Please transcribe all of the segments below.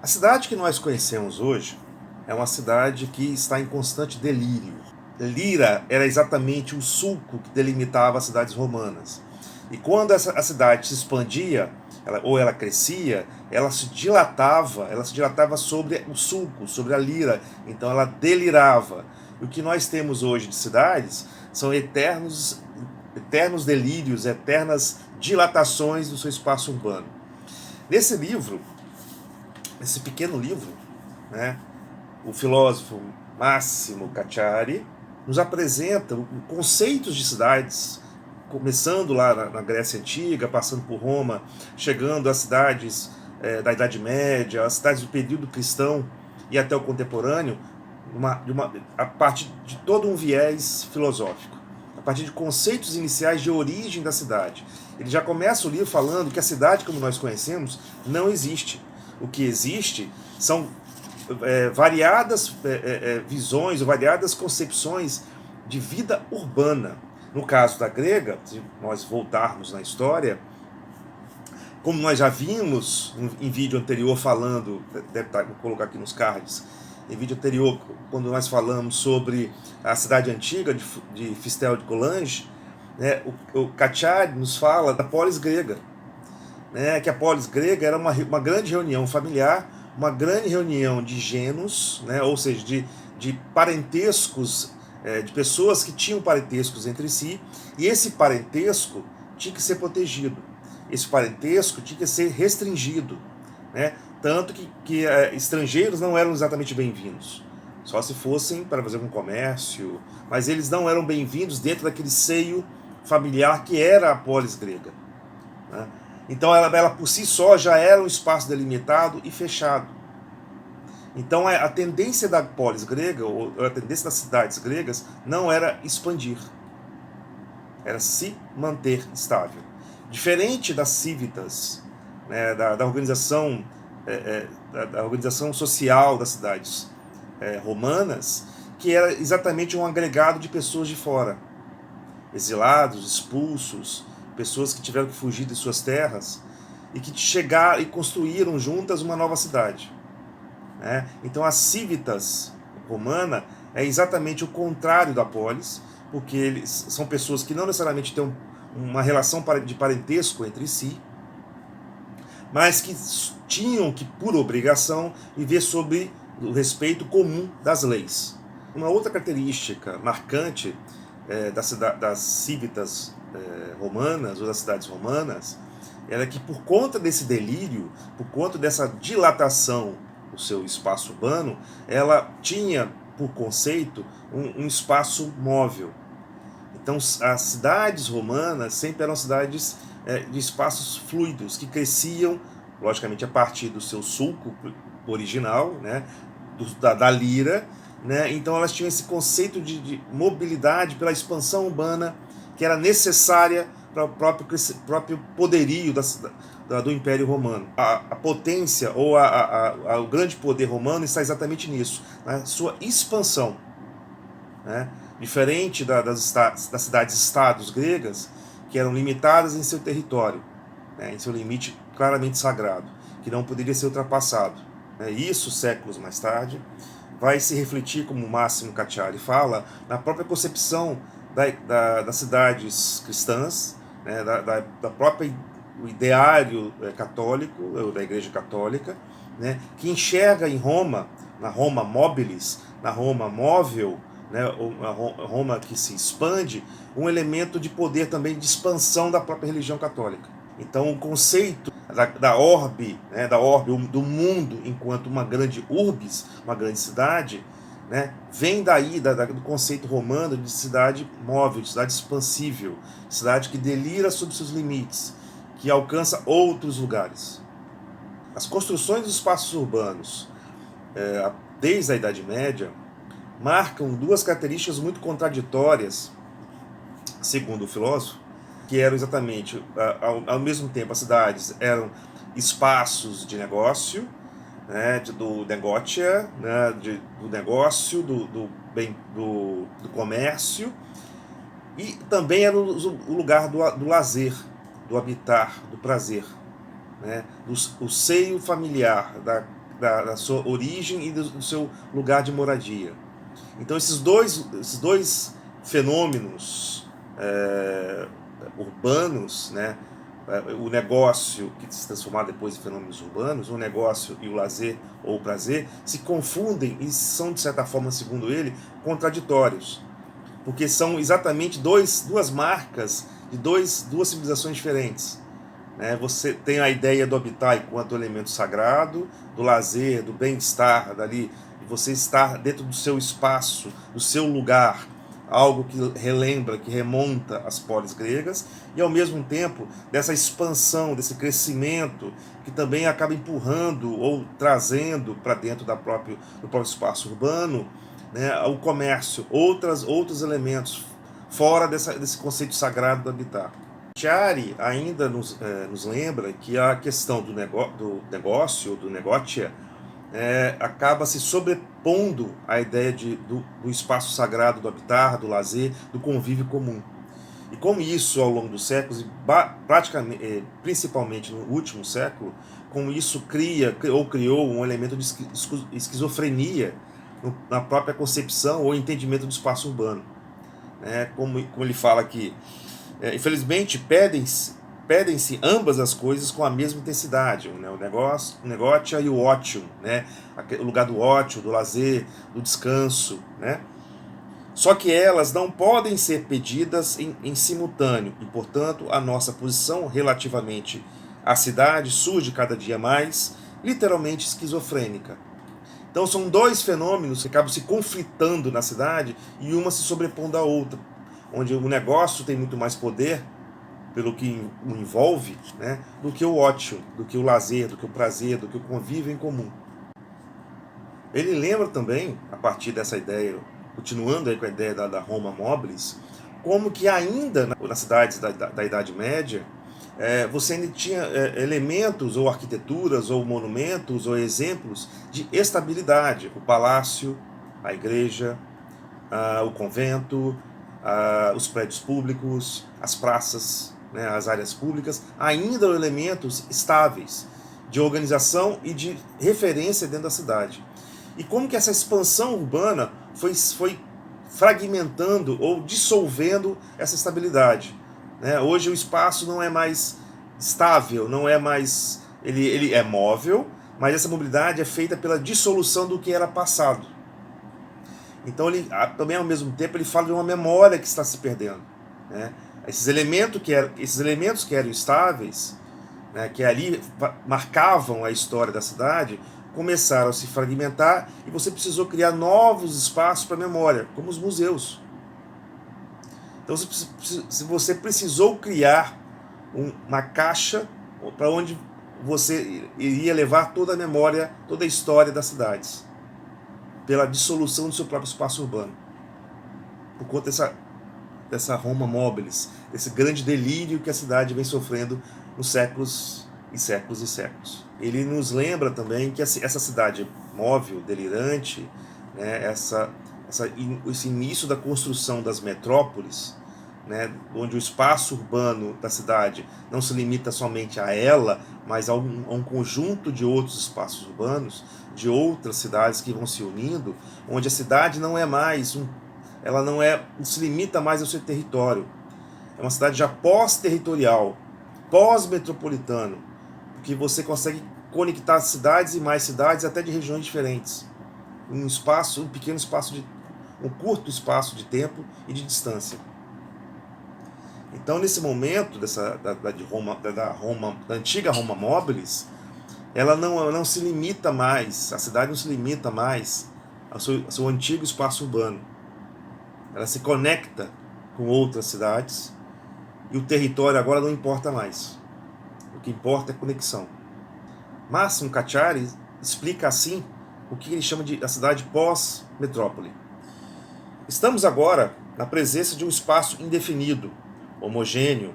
A cidade que nós conhecemos hoje é uma cidade que está em constante delírio. Lira era exatamente o sulco que delimitava as cidades romanas. E quando a cidade se expandia, ou ela crescia, ela se dilatava sobre o sulco, sobre a lira. Então ela delirava. E o que nós temos hoje de cidades são eternos delírios, eternas dilatações do seu espaço urbano. Nesse livro, esse pequeno livro, né, o filósofo Massimo Cacciari nos apresenta conceitos de cidades, começando lá na Grécia Antiga, passando por Roma, chegando às cidades da Idade Média, às cidades do período cristão e até o contemporâneo, a partir de todo um viés filosófico, a partir de conceitos iniciais de origem da cidade. Ele já começa o livro falando que a cidade como nós conhecemos não existe. O que existe são variadas visões, ou variadas concepções de vida urbana. No caso da grega, se nós voltarmos na história, como nós já vimos em vídeo anterior falando, deve estar, vou colocar aqui nos cards, em vídeo anterior, quando nós falamos sobre a cidade antiga de Fistel de Colange, né, o Cacciari nos fala da polis grega, né, que a polis grega era uma grande reunião familiar, uma grande reunião de gêneros, né, ou seja, de parentescos, de pessoas que tinham parentescos entre si, e esse parentesco tinha que ser protegido, esse parentesco tinha que ser restringido, né, tanto que estrangeiros não eram exatamente bem-vindos, só se fossem para fazer um comércio, mas eles não eram bem-vindos dentro daquele seio familiar que era a polis grega, né? Então ela por si só já era um espaço delimitado e fechado. Então a tendência da polis grega, ou a tendência das cidades gregas, não era expandir, era se manter estável. Diferente das civitas, né, da organização da organização social das cidades romanas, que era exatamente um agregado de pessoas de fora, exilados, expulsos, pessoas que tiveram que fugir de suas terras e que chegaram e construíram juntas uma nova cidade, né? Então a civitas romana é exatamente o contrário da polis, porque eles são pessoas que não necessariamente têm uma relação de parentesco entre si, mas que tinham que, por obrigação, viver sob o respeito comum das leis. Uma outra característica marcante das civitas romanas, ou das cidades romanas, era que por conta desse delírio, por conta dessa dilatação do seu espaço urbano, ela tinha, por conceito, um espaço móvel. Então as cidades romanas sempre eram cidades de espaços fluidos, que cresciam, logicamente, a partir do seu sulco original, né, da lira, né? Então elas tinham esse conceito de mobilidade pela expansão urbana que era necessária para o próprio poderio do Império Romano. A potência ou o grande poder romano está exatamente nisso, na sua expansão, né? Diferente das cidades-estados gregas, que eram limitadas em seu território, né, em seu limite claramente sagrado, que não poderia ser ultrapassado. Isso, séculos mais tarde, vai se refletir, como o Massimo Cacciari fala, na própria concepção das cidades cristãs, né, da própria o ideário católico, da Igreja Católica, né, que enxerga em Roma, na Roma mobilis, na Roma móvel, né, a Roma que se expande, um elemento de poder também de expansão da própria religião católica. Então o conceito da orbe, né, do mundo enquanto uma grande urbis, uma grande cidade, né, vem daí do conceito romano de cidade móvel, de cidade expansível, cidade que delira sobre seus limites, que alcança outros lugares. As construções dos espaços urbanos, desde a Idade Média, marcam duas características muito contraditórias, segundo o filósofo, que eram exatamente, ao mesmo tempo, as cidades eram espaços de negócio, né, do negotia, né, do negócio, do comércio, e também era o lugar do lazer, do habitar, do prazer, né, o seio familiar, da sua origem e do seu lugar de moradia. Então esses dois fenômenos urbanos, né, o negócio que se transformar depois em fenômenos urbanos, o negócio e o lazer ou o prazer, se confundem e são, de certa forma, segundo ele, contraditórios. Porque são exatamente duas marcas de duas civilizações diferentes. Você tem a ideia do habitat enquanto elemento sagrado, do lazer, do bem-estar, dali, de você estar dentro do seu espaço, do seu lugar, algo que relembra, que remonta às polis gregas, e ao mesmo tempo dessa expansão, desse crescimento, que também acaba empurrando ou trazendo para dentro do próprio espaço urbano, né, o comércio, outros elementos, fora desse conceito sagrado do habitat. Chiari ainda nos lembra que a questão do negócio, do negotia, acaba se sobrepondo à ideia do espaço sagrado, do habitat, do lazer, do convívio comum. E como isso, ao longo dos séculos, praticamente, principalmente no último século, como isso criou um elemento de esquizofrenia na própria concepção ou entendimento do espaço urbano. Como ele fala aqui, infelizmente pedem-se ambas as coisas com a mesma intensidade, né? O negócio e o ócio, né? O lugar do ócio, do lazer, do descanso, né? Só que elas não podem ser pedidas em simultâneo, e portanto a nossa posição relativamente à cidade surge cada dia mais literalmente esquizofrênica. Então são dois fenômenos que acabam se conflitando na cidade e uma se sobrepondo à outra, onde o negócio tem muito mais poder pelo que o envolve, né, do que o ócio, do que o lazer, do que o prazer, do que o convívio em comum. Ele lembra também, a partir dessa ideia, continuando aí com a ideia da Roma Mobilis, como que ainda nas cidades da Idade Média, você ainda tinha elementos, ou arquiteturas, ou monumentos, ou exemplos de estabilidade. O palácio, a igreja, o convento, os prédios públicos, as praças, né, as áreas públicas, ainda são elementos estáveis de organização e de referência dentro da cidade. E como que essa expansão urbana foi fragmentando ou dissolvendo essa estabilidade. Hoje o espaço não é mais estável, não é mais. Ele é móvel, mas essa mobilidade é feita pela dissolução do que era passado. Então ele também ao mesmo tempo ele fala de uma memória que está se perdendo. Esses elementos que eram estáveis, né, que ali marcavam a história da cidade, começaram a se fragmentar e você precisou criar novos espaços para memória, como os museus. Então você precisou criar uma caixa para onde você iria levar toda a memória, toda a história das cidades, pela dissolução do seu próprio espaço urbano, por conta dessa Roma Mobilis, desse grande delírio que a cidade vem sofrendo nos séculos e séculos e séculos. Ele nos lembra também que essa cidade móvel, delirante, né, esse início da construção das metrópoles, né, onde o espaço urbano da cidade não se limita somente a ela, mas a um conjunto de outros espaços urbanos, de outras cidades que vão se unindo, onde a cidade não é mais não se limita mais ao seu território. É uma cidade já pós-territorial, pós-metropolitano, porque você consegue conectar cidades e mais cidades até de regiões diferentes, um curto espaço de tempo e de distância. Então, nesse momento da antiga Roma Mobilis, ela não se limita mais, a cidade não se limita mais ao seu antigo espaço urbano. Ela se conecta com outras cidades e o território agora não importa mais. O que importa é a conexão. Máximo Cacciari explica assim o que ele chama de a cidade pós-metrópole. Estamos agora na presença de um espaço indefinido, homogêneo,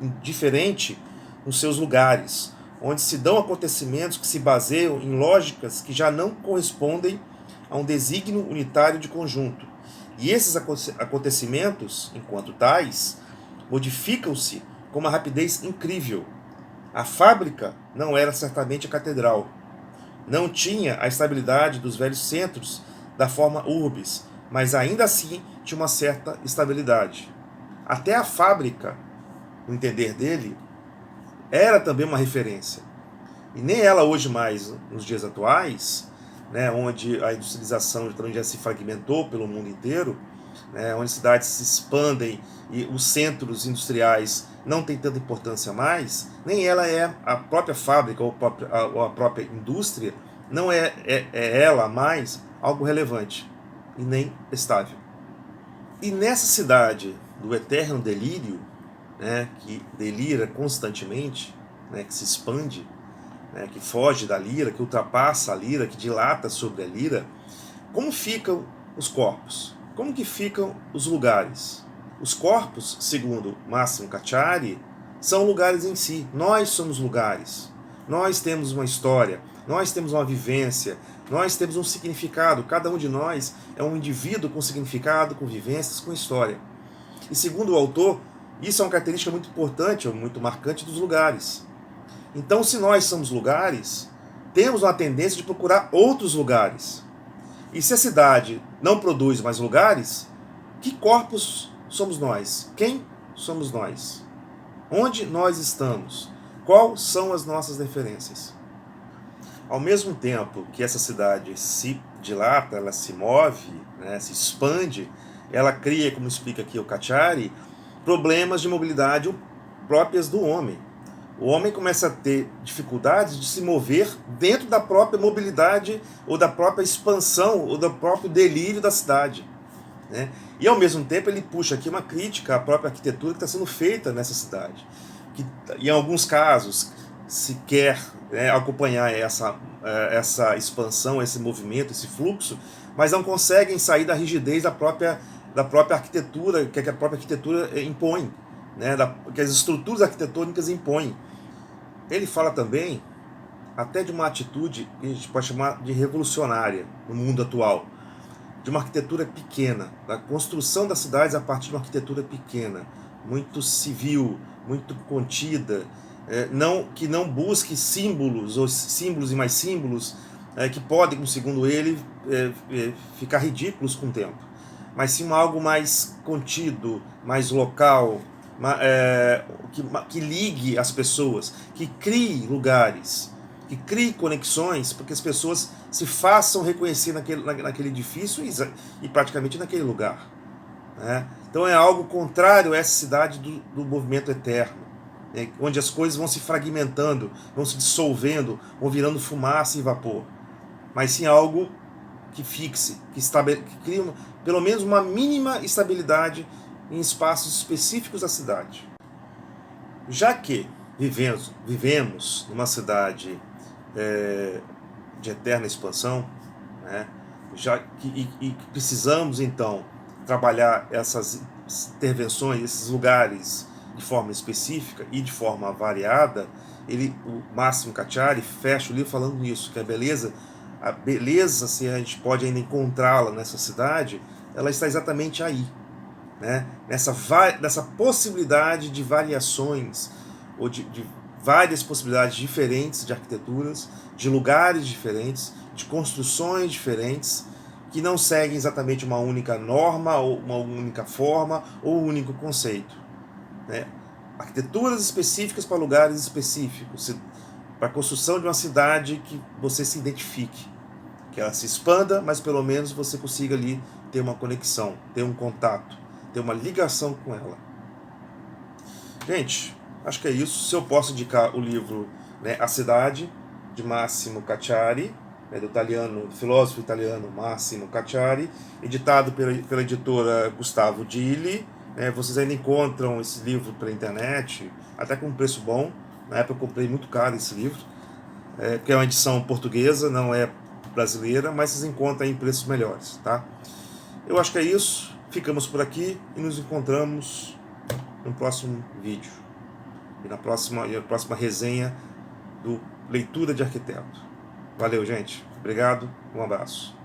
indiferente nos seus lugares, onde se dão acontecimentos que se baseiam em lógicas que já não correspondem a um desígnio unitário de conjunto. E esses acontecimentos, enquanto tais, modificam-se com uma rapidez incrível. A fábrica não era certamente a catedral. Não tinha a estabilidade dos velhos centros da forma urbis, mas ainda assim tinha uma certa estabilidade. Até a fábrica, no entender dele, era também uma referência. E nem ela hoje mais, nos dias atuais, né, onde a industrialização também já se fragmentou pelo mundo inteiro, né, onde cidades se expandem e os centros industriais não têm tanta importância mais, nem ela é a própria fábrica ou a própria indústria, não é ela mais algo relevante e nem estável. E nessa cidade do eterno delírio, né, que delira constantemente, né, que se expande, né, que foge da lira, que ultrapassa a lira, que dilata sobre a lira, como ficam os corpos? Como que ficam os lugares? Os corpos, segundo Máximo Cacciari, são lugares em si. Nós somos lugares. Nós temos uma história, nós temos uma vivência, nós temos um significado. Cada um de nós é um indivíduo com significado, com vivências, com história. E segundo o autor, isso é uma característica muito importante, muito marcante dos lugares. Então, se nós somos lugares, temos uma tendência de procurar outros lugares. E se a cidade não produz mais lugares, que corpos somos nós? Quem somos nós? Onde nós estamos? Quais são as nossas referências? Ao mesmo tempo que essa cidade se dilata, ela se move, né, se expande, ela cria, como explica aqui o Cacciari, problemas de mobilidade próprias do homem. O homem começa a ter dificuldades de se mover dentro da própria mobilidade ou da própria expansão ou do próprio delírio da cidade, né? E ao mesmo tempo ele puxa aqui uma crítica à própria arquitetura que está sendo feita nessa cidade, que em alguns casos se quer, né, acompanhar essa expansão, esse movimento, esse fluxo, mas não conseguem sair da rigidez da própria arquitetura, que a própria arquitetura impõe, né, que as estruturas arquitetônicas impõem. Ele fala também até de uma atitude que a gente pode chamar de revolucionária no mundo atual, de uma arquitetura pequena, da construção das cidades a partir de uma arquitetura pequena, muito civil, muito contida, que não busque símbolos e mais símbolos que podem, segundo ele, ficar ridículos com o tempo, mas sim algo mais contido, mais local, que ligue as pessoas, que crie lugares, que crie conexões, porque as pessoas se façam reconhecer naquele edifício e praticamente naquele lugar, né? Então é algo contrário a essa cidade do movimento eterno, né, onde as coisas vão se fragmentando, vão se dissolvendo, vão virando fumaça e vapor, mas sim algo que fixe, que crie pelo menos uma mínima estabilidade em espaços específicos da cidade. Já que vivemos numa cidade de eterna expansão, né, e precisamos então trabalhar essas intervenções, esses lugares de forma específica e de forma variada, o Máximo Cacciari fecha o livro falando nisso, que a beleza, se a gente pode ainda encontrá-la nessa cidade, ela está exatamente aí, né? Nessa possibilidade de variações, ou de várias possibilidades diferentes de arquiteturas, de lugares diferentes, de construções diferentes, que não seguem exatamente uma única norma, ou uma única forma, ou um único conceito, né? Arquiteturas específicas para lugares específicos, para a construção de uma cidade que você se identifique, que ela se expanda, mas pelo menos você consiga ali ter uma conexão, ter um contato, ter uma ligação com ela. Gente, acho que é isso. Se eu posso indicar o livro, né, A Cidade, de Máximo Cacciari, né, do filósofo italiano Máximo Cacciari, editado pela editora Gustavo Dilli, né? Vocês ainda encontram esse livro pela internet, até com um preço bom. Na época eu comprei muito caro esse livro, porque é uma edição portuguesa, não é brasileira, mas vocês encontram em preços melhores, tá? Eu acho que é isso. Ficamos por aqui e nos encontramos no próximo vídeo e na próxima resenha do Leitura de Arquiteto. Valeu, gente. Obrigado. Um abraço.